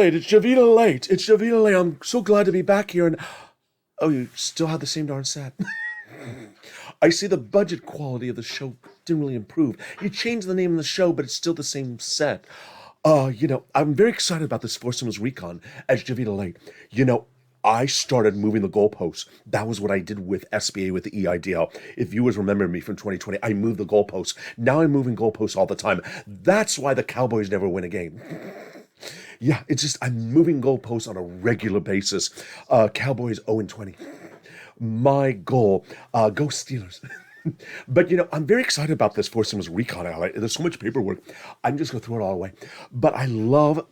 JOVITALATE, it's JOVITALATE, it's JOVITALATE. I'm so glad to be back here. And oh, you still have the same darn set. I see the budget quality of the show didn't really improve. You changed the name of the show, but it's still the same set. I'm very excited about this Foursomes Recon as JOVITALATE. I started moving the goalposts. That was what I did with SBA with the EIDL. If viewers remember me from 2020, I moved the goalposts. Now I'm moving goalposts all the time. That's why the Cowboys never win a game. Yeah, it's just I'm moving goalposts on a regular basis. Cowboys 0-20. My goal, go Steelers. But I'm very excited about this Foursomes Recon. There's so much paperwork. I'm just gonna throw it all away. But I love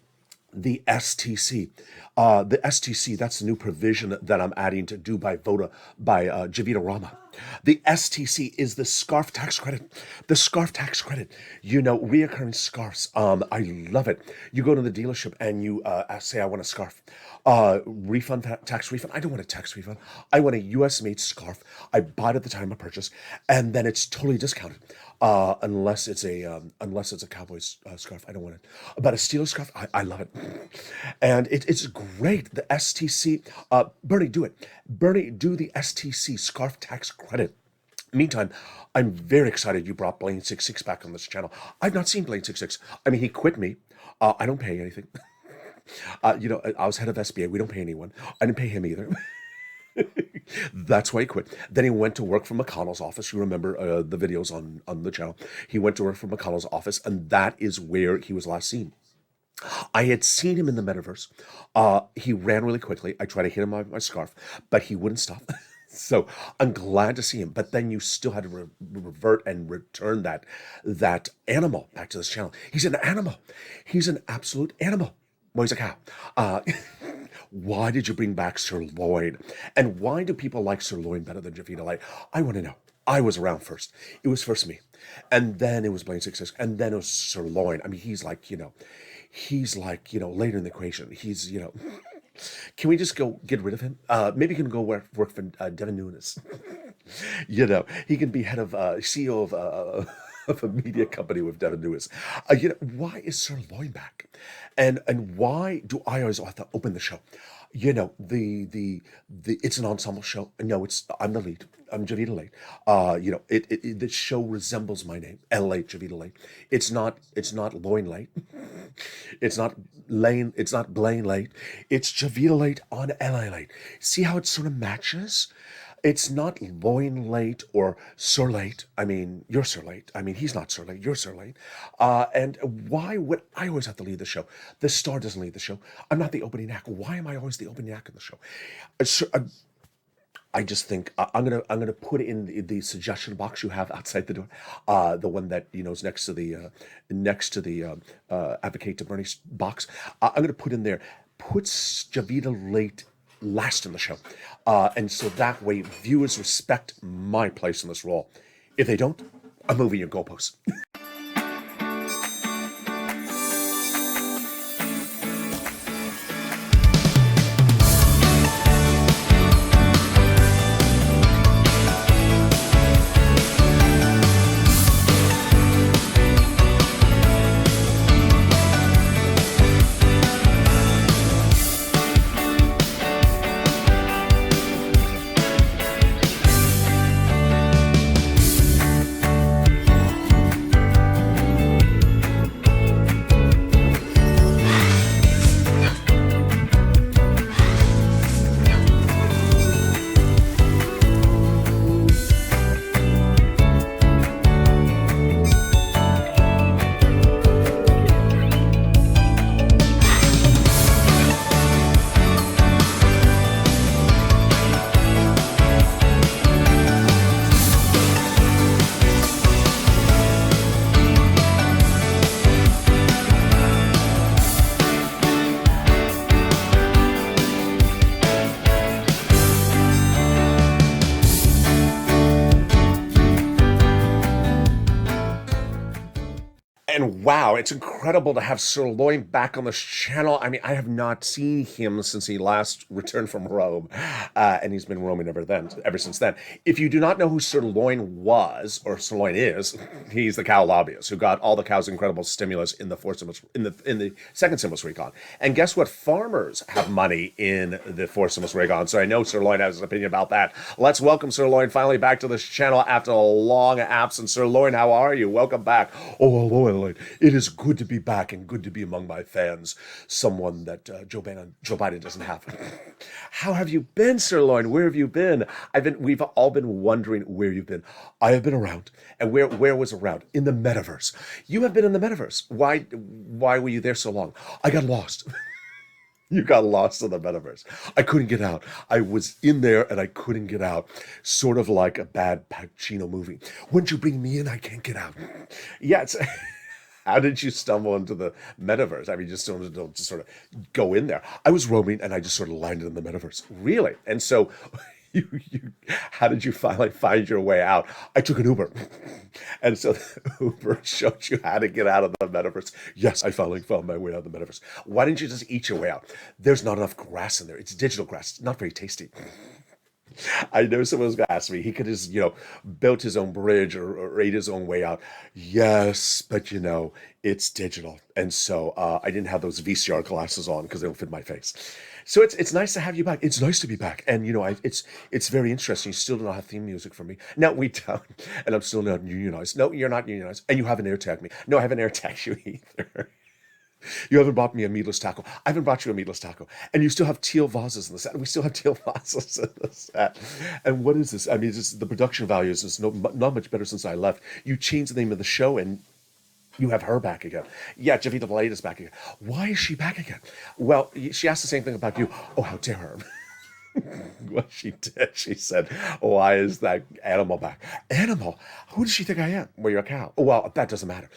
the STC. The STC, that's the new provision that I'm adding to do by Voda by Javita Rama. The STC is the scarf tax credit. The scarf tax credit. Reoccurring scarves. I love it. You go to the dealership and you say, I want a scarf. Refund, tax refund. I don't want a tax refund. I want a US made scarf. I buy it at the time of purchase, and then it's totally discounted. Unless it's a Cowboys scarf. I don't want it. But a Steelers scarf, I love it. And it's great. The STC, Bernie, do it. Bernie, do the STC scarf tax credit. Meantime, I'm very excited you brought BLANE666 back on this channel. I've not seen BLANE666. I mean, he quit me. I don't pay anything. I was head of SBA. We don't pay anyone. I didn't pay him either. That's why he quit. Then he went to work for McConnell's office. You remember the videos on the channel. He went to work for McConnell's office, and that is where he was last seen. I had seen him in the metaverse. He ran really quickly. I tried to hit him with my scarf, but he wouldn't stop. So I'm glad to see him. But then you still had to revert and return that animal back to this channel. He's an animal. He's an absolute animal. Well, he's a cow. Why did you bring back Sirloin? And why do people like Sirloin better than JOVITALATE? I want to know. I was around first. It was first me. And then it was BLANE666. And then it was Sirloin. I mean, he's like, later in the equation. He's, can we just go get rid of him? Maybe he can go work for Devin Nunes. He can be head of, CEO of a media company with Devin Nunes. Why is Sirloin back? And why do I always have to open the show? It's an ensemble show. No, I'm the lead. I'm JOVITALATE. The show resembles my name, LALATE, JOVITALATE. It's not Loin Late. It's not Lane. It's not Blaine Late. It's JOVITALATE on LALATE. See how it sort of matches? It's not Loin Late or Sir Late. I mean, you're Sir Late. I mean, he's not Sir Late. You're Sir Late. And why would I always have to lead the show? The star doesn't lead the show. I'm not the opening act. Why am I always the opening act in the show? I just think I'm gonna put in the suggestion box you have outside the door, the one that is next to the advocate to Bernie's box. I'm gonna put in there. Put JOVITALATE last in the show, and so that way viewers respect my place in this role. If they don't, I'm moving your goalposts. Wow, it's incredible to have Sirloin back on this channel. I mean, I have not seen him since he last returned from Rome, and he's been roaming ever since then. If you do not know who Sirloin was or Sirloin is, he's the cow lobbyist who got all the cows' incredible stimulus in the in the second stimulus recon. And guess what? Farmers have money in the fourth stimulus recon. So I know Sirloin has an opinion about that. Let's welcome Sirloin finally back to this channel after a long absence. Sirloin, how are you? Welcome back. Oh, hello, Adelaide. It is good to be back and good to be among my fans. Someone that Joe Biden doesn't have. How have you been, Sirloin? Where have you been? We've all been wondering where you've been. I have been around. And where was around? In the metaverse. You have been in the metaverse. Why were you there so long? I got lost. You got lost in the metaverse. I couldn't get out. I was in there and I couldn't get out. Sort of like a bad Pacino movie. Once you bring me in, I can't get out. Yeah, it's... How did you stumble into the metaverse? I mean, just sort of go in there. I was roaming and I just sort of landed in the metaverse. Really? And so how did you finally find your way out? I took an Uber. And so the Uber showed you how to get out of the metaverse. Yes, I finally found my way out of the metaverse. Why didn't you just eat your way out? There's not enough grass in there. It's digital grass. It's not very tasty. I know someone was going to ask me. He could have, built his own bridge or ate his own way out. Yes, but it's digital, and so I didn't have those VCR glasses on because they don't fit my face. So it's nice to have you back. It's nice to be back, and it's very interesting. You still don't have theme music for me. No, we don't, and I'm still not unionized. No, you're not unionized, and you haven't air tagged me. No, I haven't air tagged you either. You haven't brought me a meatless taco. I haven't brought you a meatless taco. And you still have teal vases in the set. We still have teal vases in the set. And what is this? I mean, the production value is just not much better since I left. You changed the name of the show and you have her back again. Yeah, JOVITALATE is back again. Why is she back again? Well, she asked the same thing about you. Oh, how dare her. What she did, she said, why is that animal back? Animal? Who does she think I am? Well, you're a cow. Oh, well, that doesn't matter.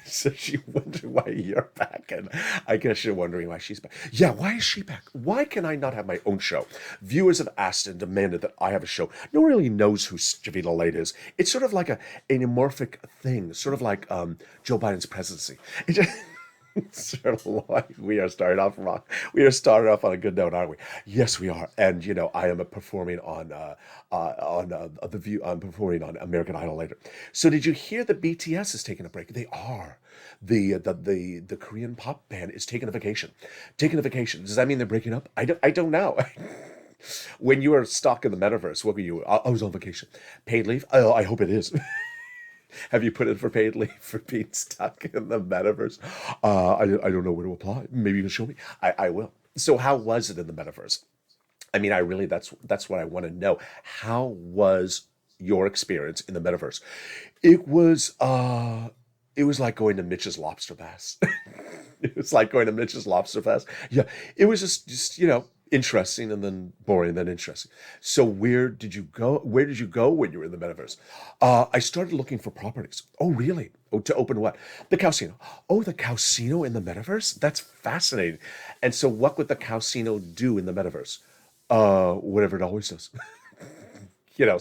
So she wondered why you're back, and I guess you're wondering why she's back. Yeah, why is she back? Why can I not have my own show? Viewers have asked and demanded that I have a show. No one really knows who JOVITALATE is. It's sort of like an amorphic thing, sort of like Joe Biden's presidency. It just... Sirloin, we are starting off wrong. We are starting off on a good note, aren't we? Yes, we are. And I am performing on the View. I'm performing on American Idol later. So, did you hear that BTS is taking a break? They are. The Korean pop band is taking a vacation. Taking a vacation. Does that mean they're breaking up? I don't know. When you were stuck in the metaverse, what were you? I was on vacation. Paid leave? Oh, I hope it is. Have you put in for paid leave for being stuck in the metaverse? I don't know where to apply. Maybe you can show me. I will. So how was it in the metaverse? I mean, that's what I want to know. How was your experience in the metaverse? It was like going to Mitch's Lobster Fest. It was like going to Mitch's Lobster Fest. Yeah, it was just interesting and then boring and then interesting. So where did you go? Where did you go when you were in the metaverse? I started looking for properties. Oh, really? Oh, to open what? The COWSINO. Oh, the COWSINO in the metaverse? That's fascinating. And so what would the COWSINO do in the metaverse? Whatever it always does.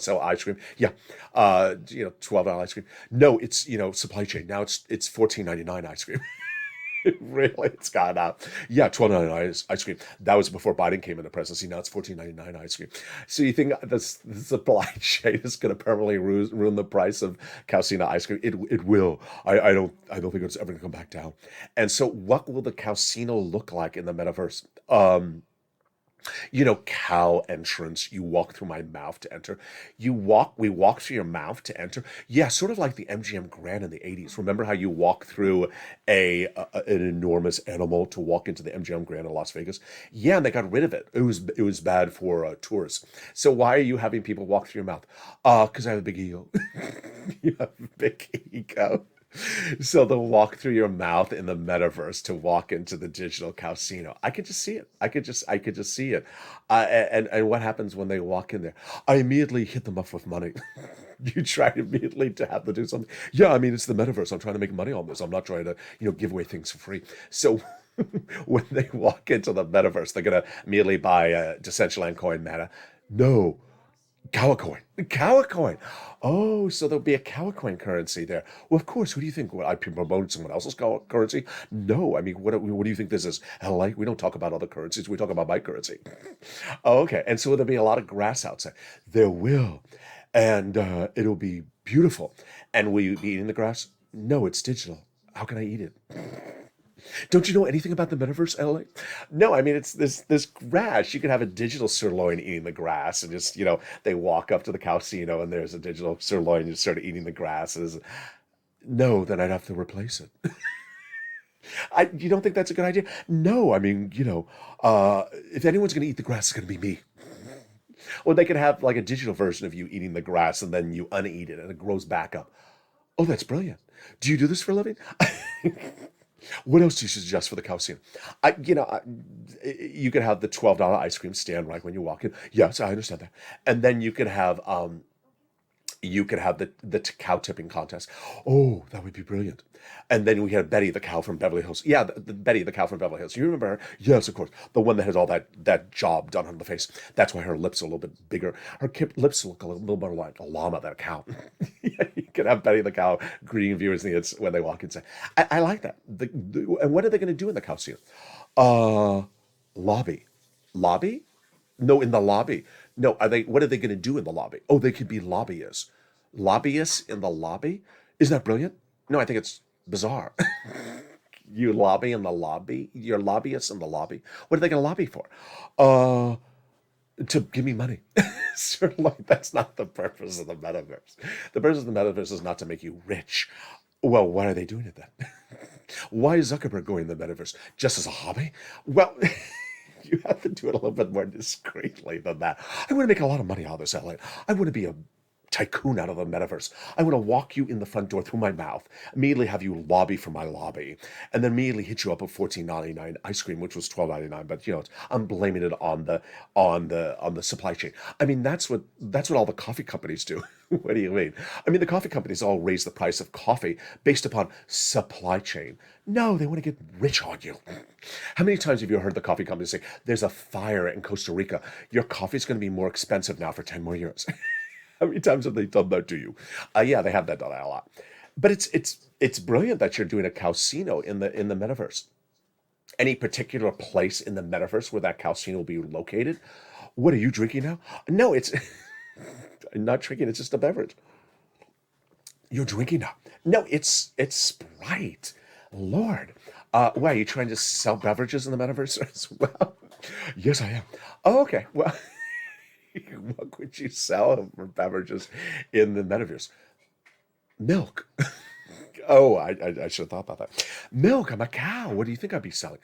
Sell ice cream. Yeah. $12 ice cream. No, it's, supply chain. Now it's $14.99 ice cream. Really, it's gone up. Yeah, $12.99 ice cream. That was before Biden came into presidency. Now it's $14.99 ice cream. So you think this supply chain is going to permanently ruin the price of COWSINO ice cream? It will. I don't think it's ever going to come back down. And so, what will the COWSINO look like in the metaverse? Cow entrance. You walk through my mouth to enter. We walk through your mouth to enter. Yeah, sort of like the MGM Grand in the 80s. Remember how you walk through an enormous animal to walk into the MGM Grand in Las Vegas? Yeah, and they got rid of it. It was bad for tourists. So why are you having people walk through your mouth? Because I have a big ego. You have a big ego. So they'll walk through your mouth in the metaverse to walk into the digital COWSINO. I could just see it. I could just see it. And what happens when they walk in there? I immediately hit them up with money. You try immediately to have them do something. Yeah, I mean, it's the metaverse. I'm trying to make money on this. I'm not trying to, give away things for free. So when they walk into the metaverse, they're going to immediately buy a Decentraland coin mana. No. Cow coin. Oh, so there'll be a cow coin currency there. Well, of course. Who do you think? What, I promote someone else's currency? No, I mean, what do you think this is? LA? We don't talk about other currencies. We talk about my currency. Oh, okay. And so there'll be a lot of grass outside. There will, and it'll be beautiful. And will you be eating the grass? No, it's digital. How can I eat it? Don't you know anything about the metaverse, LA? No, I mean it's this grass. You could have a digital sirloin eating the grass, and just they walk up to the COWSINO and there's a digital sirloin. You start eating the grass. No, then I'd have to replace it. You don't think that's a good idea? No, I mean if anyone's going to eat the grass, it's going to be me. Or they could have like a digital version of you eating the grass, and then you uneat it, and it grows back up. Oh, that's brilliant. Do you do this for a living? What else do you suggest for the COWSINO? You could have the $12 ice cream stand right when you walk in. Yes, I understand that. And then you could have the cow tipping contest. Oh, that would be brilliant. And then we had Betty the cow from Beverly Hills. Yeah, the Betty the cow from Beverly Hills. You remember her? Yes, of course. The one that has all that job done on the face. That's why her lips are a little bit bigger. Her lips look a little more like a llama than a cow. Yeah, you could have Betty the cow greeting viewers when they walk inside. I like that. And what are they going to do in the COWSINO? Lobby. Lobby? No, in the lobby. No, what are they going to do in the lobby? Oh, they could be lobbyists. Lobbyists in the lobby? Isn't that brilliant? No, I think it's bizarre. You lobby in the lobby? You're lobbyists in the lobby? What are they going to lobby for? To give me money. Certainly, that's not the purpose of the metaverse. The purpose of the metaverse is not to make you rich. Well, why are they doing it then? Why is Zuckerberg going to the metaverse? Just as a hobby? Well, you have to do it a little bit more discreetly than that. I want to make a lot of money out of this, LA. I want to be a tycoon out of the metaverse. I want to walk you in the front door through my mouth, immediately have you lobby for my lobby, and then immediately hit you up with $14.99 ice cream, which was $12.99. But I'm blaming it on the supply chain. I mean, that's what all the coffee companies do. What do you mean? I mean, the coffee companies all raise the price of coffee based upon supply chain. No, they want to get rich on you. How many times have you heard the coffee companies say, there's a fire in Costa Rica, your coffee's going to be more expensive now for 10 more years? How many times have they done that to you? Yeah, they have that done a lot. But it's brilliant that you're doing a COWSINO in the metaverse. Any particular place in the metaverse where that COWSINO will be located? What are you drinking now? No, it's I'm not drinking. It's just a beverage. You're drinking now? No, it's Sprite. Lord, why are you trying to sell beverages in the metaverse as well? Yes, I am. Oh, okay. Well. What could you sell for beverages in the metaverse? Milk. Oh, I should have thought about that. Milk. I'm a cow. What do you think I'd be selling?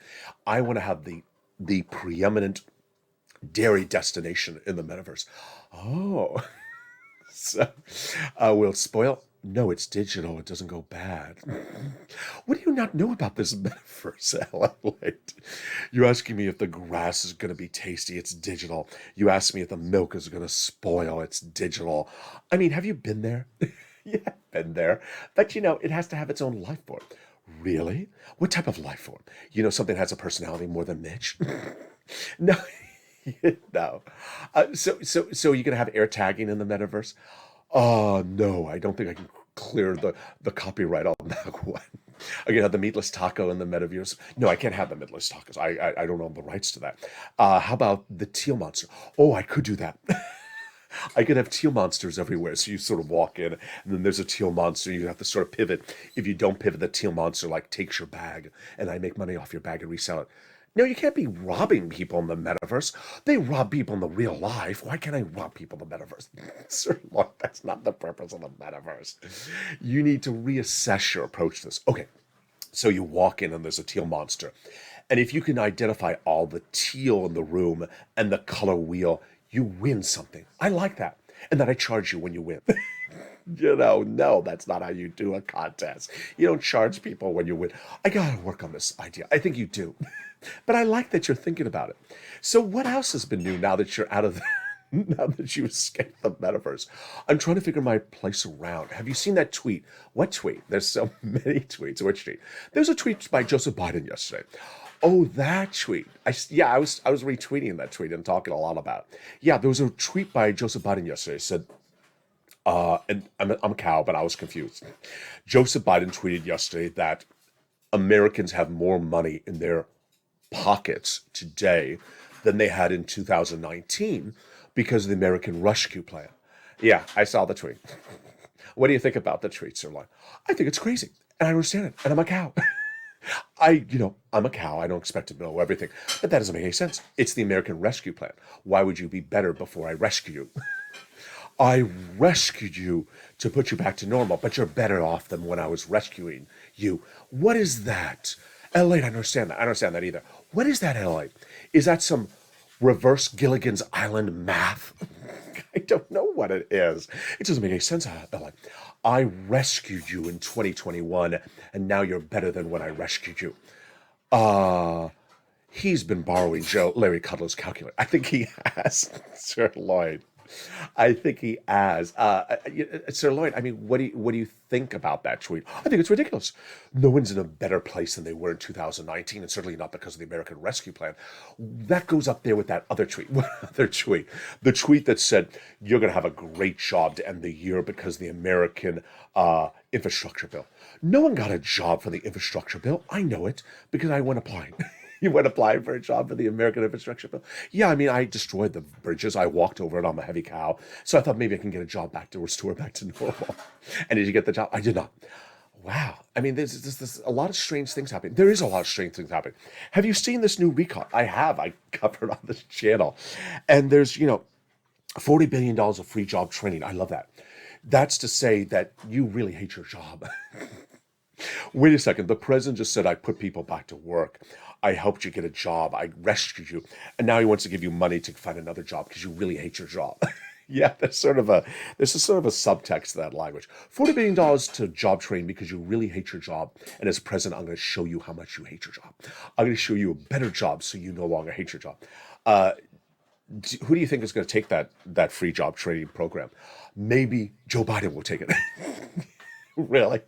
I want to have the preeminent dairy destination in the metaverse. Oh, so will it spoil? No, it's digital. It doesn't go bad. What do you not know about this metaverse, LALATE? You're asking me if the grass is going to be tasty. It's digital. You ask me if the milk is going to spoil. It's digital. I mean, have you been there? Yeah, been there. But it has to have its own life form. Really? What type of life form? Something has a personality more than Mitch? No. No. So you're going to have air tagging in the metaverse? Oh, no, I don't think I can clear the copyright on that one. I'm going to have the meatless taco in the metaverse. No, I can't have the meatless tacos. I don't own the rights to that. How about the teal monster? Oh, I could do that. I could have teal monsters everywhere. So you sort of walk in, and then there's a teal monster. You have to sort of pivot. If you don't pivot, the teal monster takes your bag, and I make money off your bag and resell it. No, you can't be robbing people in the metaverse. They rob people in the real life. Why can't I rob people in the metaverse? Sir, look, that's not the purpose of the metaverse. You need to reassess your approach to this. Okay, so you walk in and there's a teal monster. And if you can identify all the teal in the room and the color wheel, you win something. I like that. And then I charge you when you win. No, that's not how you do a contest. You don't charge people when you win. I gotta work on this idea. I think you do. But I like that you're thinking about it. So what else has been new now that you're out of now that you escaped the metaverse? I'm trying to figure my place around. Have you seen that tweet? What tweet? There's so many tweets. Which tweet? There's a tweet by Joseph Biden yesterday. Oh, that tweet. I was retweeting that tweet and talking a lot about it. Yeah, there was a tweet by Joseph Biden yesterday. It said, and I'm a cow, but I was confused. Joseph Biden tweeted yesterday that Americans have more money in their pockets today than they had in 2019 because of the American Rescue Plan. Yeah, I saw the tweet. What do you think about the tweet, Sirloin? I think it's crazy, and I understand it, and I'm a cow. I'm a cow. I don't expect to know everything, but that doesn't make any sense. It's the American Rescue Plan. Why would you be better before I rescue you? I rescued you to put you back to normal, but you're better off than when I was rescuing you. What is that? LALATE, I understand that. I don't understand that either. What is that, LALATE? Is that some reverse Gilligan's Island math? I don't know what it is. It doesn't make any sense, LALATE. I rescued you in 2021, and now you're better than when I rescued you. He's been borrowing Larry Kudlow's calculator. I think he has, Sir Lloyd. I think he has. Sir Lloyd, I mean, what do you think about that tweet? I think it's ridiculous. No one's in a better place than they were in 2019, and certainly not because of the American Rescue Plan. That goes up there with that other tweet. What other tweet? The tweet that said, you're going to have a great job to end the year because of the American infrastructure bill. No one got a job for the infrastructure bill. I know it because I went applying. You went applying for a job for the American infrastructure bill? Yeah, I mean, I destroyed the bridges. I walked over it on a heavy cow. So I thought maybe I can get a job back to restore back to normal. And did you get the job? I did not. Wow. I mean, there's a lot of strange things happening. There is a lot of strange things happening. Have you seen this new recall? I have. I covered on this channel. And there's, $40 billion of free job training. I love that. That's to say that you really hate your job. Wait a second. The president just said, I put people back to work. I helped you get a job. I rescued you. And now he wants to give you money to find another job because you really hate your job. Yeah, there's sort of a subtext to that language. $40 billion to job training because you really hate your job. And as president, I'm going to show you how much you hate your job. I'm going to show you a better job so you no longer hate your job. Who do you think is going to take that free job training program? Maybe Joe Biden will take it. Really?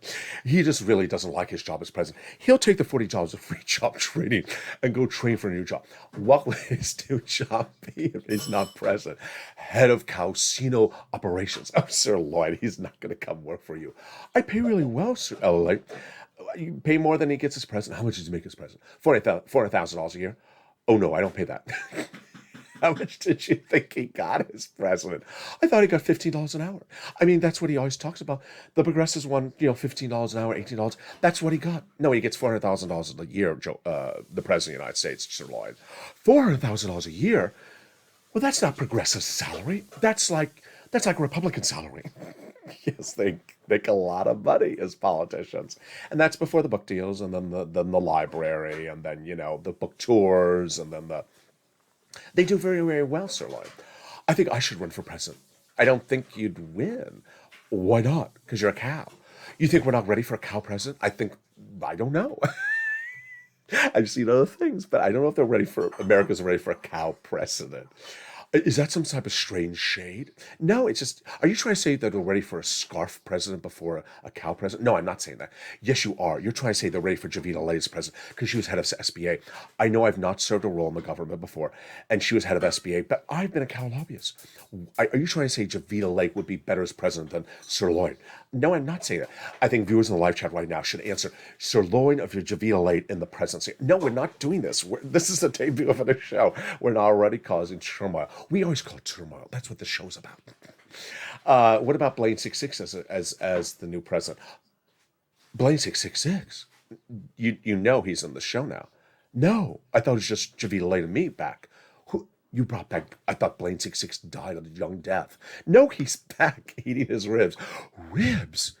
He just really doesn't like his job as president. He'll take the $40 of free job training and go train for a new job. What will his new job be if he's not president? Head of COWSINO operations. Oh, Sir Lloyd, he's not going to come work for you. I pay really well, Sir Lloyd. You pay more than he gets as president. How much does he make as president? $400,000 a year? Oh, no, I don't pay that. How much did you think he got as president? I thought he got $15 an hour. I mean, that's what he always talks about. The progressives won, $15 an hour, $18. That's what he got. No, he gets $400,000 a year, the president of the United States, Sir Lloyd. $400,000 a year? Well, that's not progressive salary. That's like Republican salary. Yes, they make a lot of money as politicians. And that's before the book deals, and then the library, and then, the book tours, and then They do very, very well, Sir Lloyd. I think I should run for president. I don't think you'd win. Why not? Because you're a cow. You think we're not ready for a cow president? I don't know. I've seen other things, but I don't know if America's ready for a cow president. Is that some type of strange shade? No, it's just, are you trying to say that we're ready for a scarf president before a cow president? No, I'm not saying that. Yes, you are. You're trying to say they're ready for JOVITALATE as president because she was head of SBA. I know I've not served a role in the government before, and she was head of SBA, but I've been a cow lobbyist. Are you trying to say JOVITALATE would be better as president than SIRLOIN? No, I'm not saying that. I think viewers in the live chat right now should answer SIRLOIN of your JOVITALATE in the presidency. No, we're not doing this. This is the debut of the show. We're not already causing turmoil. We always call it turmoil. That's what the show's about. What about BLANE666 as the new president? BLANE666? You know he's in the show now. No, I thought it was just JOVITALATE and me back. You brought back, I thought BLANE666 died of a young death. No, he's back eating his ribs. Ribs?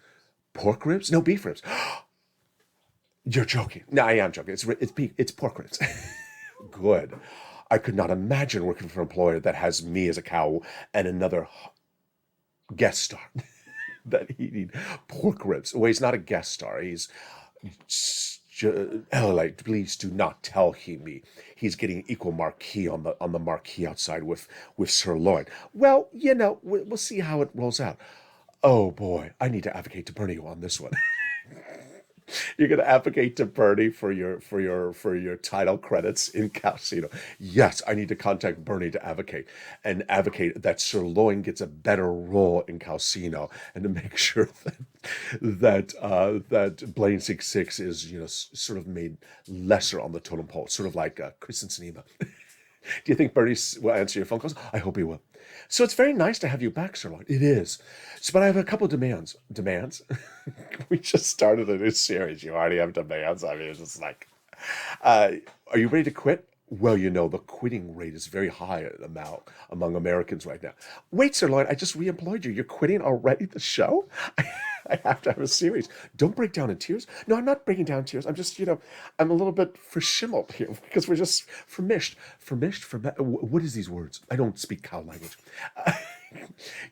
Pork ribs? No, beef ribs. You're joking. No, I am joking. It's pork ribs. Good. I could not imagine working for an employer that has me as a cow and another guest star that eating pork ribs. Well, he's not a guest star. He's LALATE, please do not tell me he's getting equal marquee on the marquee outside with SIRLOIN. Well, we'll see how it rolls out. Oh boy, I need to advocate to Bernie on this one. You're going to advocate to Bernie for your title credits in COWSINO. Yes, I need to contact Bernie to advocate that Sirloin gets a better role in COWSINO, and to make sure that BLANE666 is sort of made lesser on the totem pole, sort of like Chris and Sinema. Do you think Bernie will answer your phone calls? I hope he will. So it's very nice to have you back, Sirloin. It is. So, but I have a couple of demands. Demands? We just started a new series. You already have demands. I mean, it's just like, are you ready to quit? Well, the quitting rate is very high among Americans right now. Wait, Sirloin, I just re-employed you. You're quitting already the show? I have to have a series. Don't break down in tears. No, I'm not breaking down in tears. I'm just, I'm a little bit verschimmeled here because we're just vermished. What is these words? I don't speak cow language.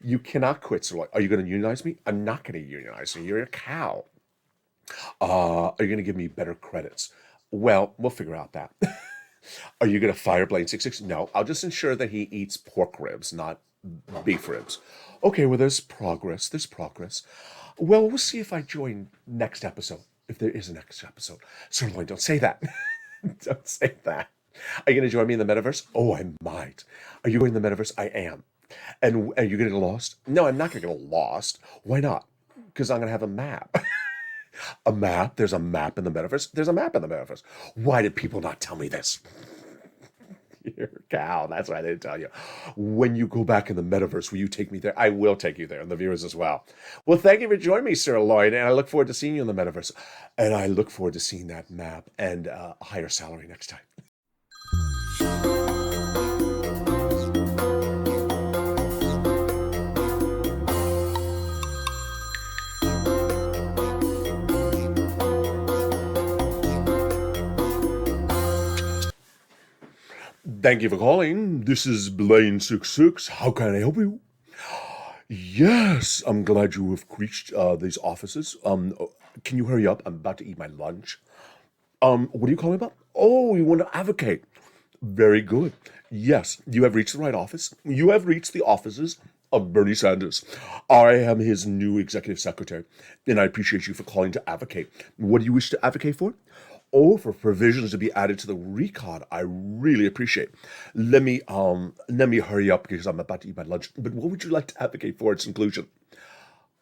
You cannot quit, Sirloin. Are you going to unionize me? I'm not going to unionize you. You're a cow. Are you going to give me better credits? Well, we'll figure out that. Are you going to fire BLANE666? No, I'll just ensure that he eats pork ribs, not beef ribs. Okay, well, there's progress. Well, we'll see if I join next episode, if there is a next episode. Sirloin, don't say that. Don't say that. Are you going to join me in the metaverse? Oh, I might. Are you going in the metaverse? I am. And are you going to get lost? No, I'm not going to get lost. Why not? Because I'm going to have a map. A map? There's a map in the metaverse? There's a map in the metaverse. Why did people not tell me this? You're a cow. That's why they didn't tell you. When you go back in the metaverse, will you take me there? I will take you there, and the viewers as well. Well, thank you for joining me, Sirloin, and I look forward to seeing you in the metaverse. And I look forward to seeing that map and a higher salary next time. Thank you for calling. This is BLANE666. How can I help you? Yes, I'm glad you have reached these offices. Can you hurry up? I'm about to eat my lunch. What are you calling about? Oh, you want to advocate. Very good. Yes, you have reached the right office. You have reached the offices of Bernie Sanders. I am his new executive secretary, and I appreciate you for calling to advocate. What do you wish to advocate for? Oh, for provisions to be added to the recon. I really appreciate. Let me hurry up because I'm about to eat my lunch. But what would you like to advocate for its inclusion?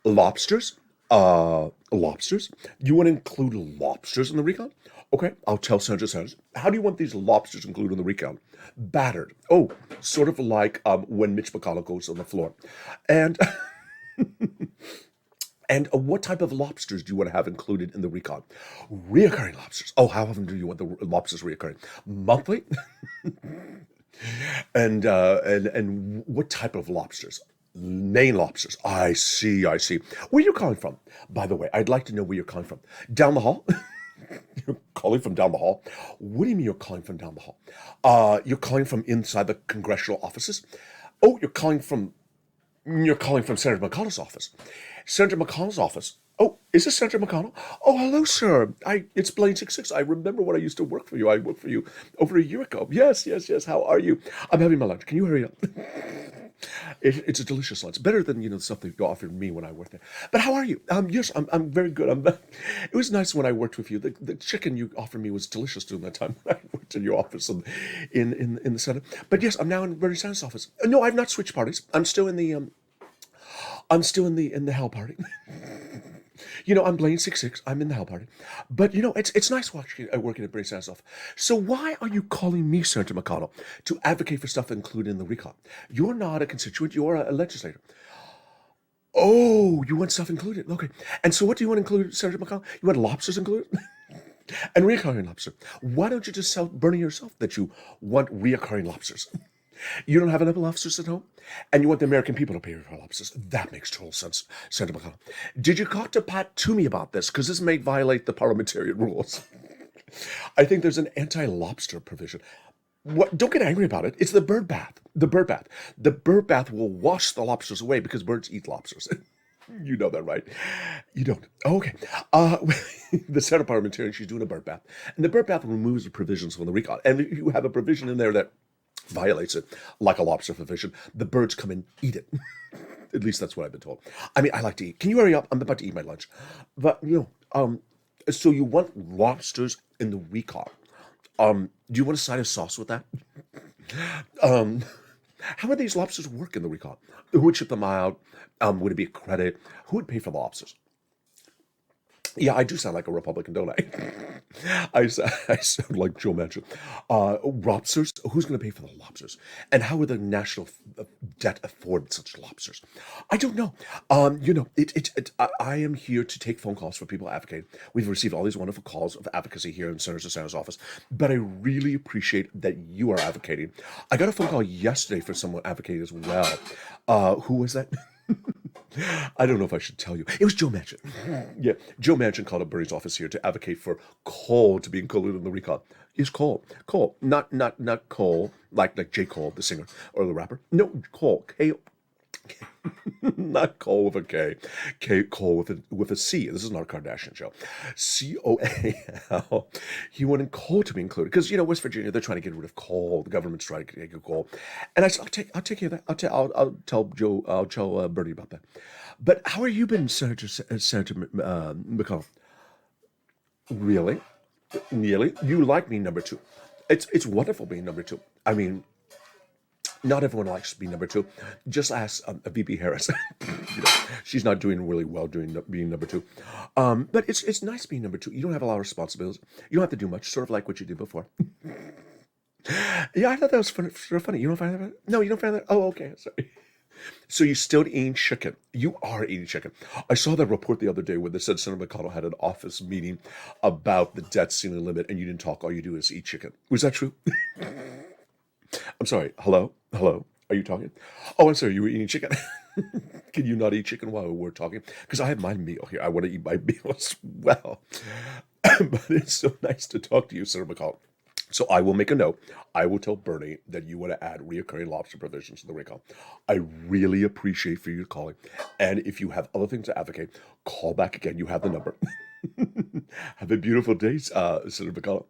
Lobsters? Lobsters? You want to include lobsters in the recon? Okay, I'll tell Senator Sanders. How do you want these lobsters included in the recon? Battered. Oh, sort of like when Mitch McConnell goes on the floor. And And what type of lobsters do you want to have included in the recon? Reoccurring lobsters. Oh, how often do you want the lobsters reoccurring? Monthly? and what type of lobsters? Maine lobsters. I see. Where are you calling from? By the way, I'd like to know where you're calling from. Down the hall? You're calling from down the hall? What do you mean you're calling from down the hall? You're calling from inside the congressional offices? Oh, you're calling from Senator McConnell's office. Senator McConnell's office. Oh, is this Senator McConnell? Oh, hello, sir. It's BLANE666. I remember when I used to work for you. I worked for you over a year ago. Yes. How are you? I'm having my lunch. Can you hurry up? It's a delicious lunch. Better than, the stuff that you offered me when I worked there. But how are you? Yes, I'm very good. It was nice when I worked with you. The chicken you offered me was delicious during that time when I worked in your office in the Senate. But yes, I'm now in Bernie Sanders' office. No, I've not switched parties. I'm still in the Hell Party. I'm BLANE666. I'm in the Hell Party. But, it's nice working at Bernie Sanders' office. So why are you calling me, Senator McConnell, to advocate for stuff included in the recon? You're not a constituent. You're a legislator. Oh, you want stuff included? Okay. And so what do you want included, Senator McConnell? You want lobsters included? And reoccurring lobster. Why don't you just tell Bernie yourself that you want reoccurring lobsters? You don't have enough lobsters at home, and you want the American people to pay for lobsters. That makes total sense, Senator McConnell. Did you talk to Pat Toomey about this? Because this may violate the parliamentarian rules. I think there's an anti-lobster provision. What? Don't get angry about it. It's the bird bath. The bird bath will wash the lobsters away because birds eat lobsters. You know that, right? You don't. Oh, okay. The Senate parliamentarian, she's doing a bird bath. And the bird bath removes the provisions from the recon. And if you have a provision in there that violates it, like a lobster provision, the birds come and eat it. At least that's what I've been told. I mean, I like to eat. Can you hurry up? I'm about to eat my lunch. But, So you want lobsters in the recall. Do you want a side of sauce with that? Um, how would these lobsters work in the recall? Who would ship them out? Would it be a credit? Who would pay for the lobsters? Yeah, I do sound like a Republican, don't I? I sound like Joe Manchin. Lobsters? Who's going to pay for the lobsters? And how would the national debt afford such lobsters? I don't know. I am here to take phone calls for people advocating. We've received all these wonderful calls of advocacy here in Senator Sanders' office, but I really appreciate that you are advocating. I got a phone call yesterday for someone advocating as well. Who was that? I don't know if I should tell you. It was Joe Manchin. Yeah, Joe Manchin called up Bernie's office here to advocate for coal to be included in the recall. Yes, coal, not coal like J. Cole, the singer or the rapper. No, coal, K, not coal with a coal with a C. This is not a Kardashian show. COAL. He wanted coal to be included because West Virginia, they're trying to get rid of coal. The government's trying to get rid of coal, and I said I'll take care of that. I'll tell Joe. I'll tell Bernie about that. But how are you been, Senator McConnell? Really, really, you like being number two? It's wonderful being number two. I mean, not everyone likes being number two. Just ask VP Harris. She's not doing really well being number two. But it's nice being number two. You don't have a lot of responsibilities. You don't have to do much, sort of like what you did before. Yeah, I thought that was sort of funny. You don't find that funny? No, you don't find that? Oh, okay, sorry. So you still eating chicken. You are eating chicken. I saw that report the other day where they said Senator McConnell had an office meeting about the debt ceiling limit and you didn't talk. All you do is eat chicken. Was that true? I'm sorry. Hello? Hello? Are you talking? Oh, I'm sorry. You were eating chicken. Can you not eat chicken while we're talking? Because I have my meal here. I want to eat my meal as well. But it's so nice to talk to you, Senator McConnell. So I will make a note. I will tell Bernie that you want to add reoccurring lobster provisions to the recall. I really appreciate for you calling. And if you have other things to advocate, call back again. You have the number. Have a beautiful day, Senator McConnell.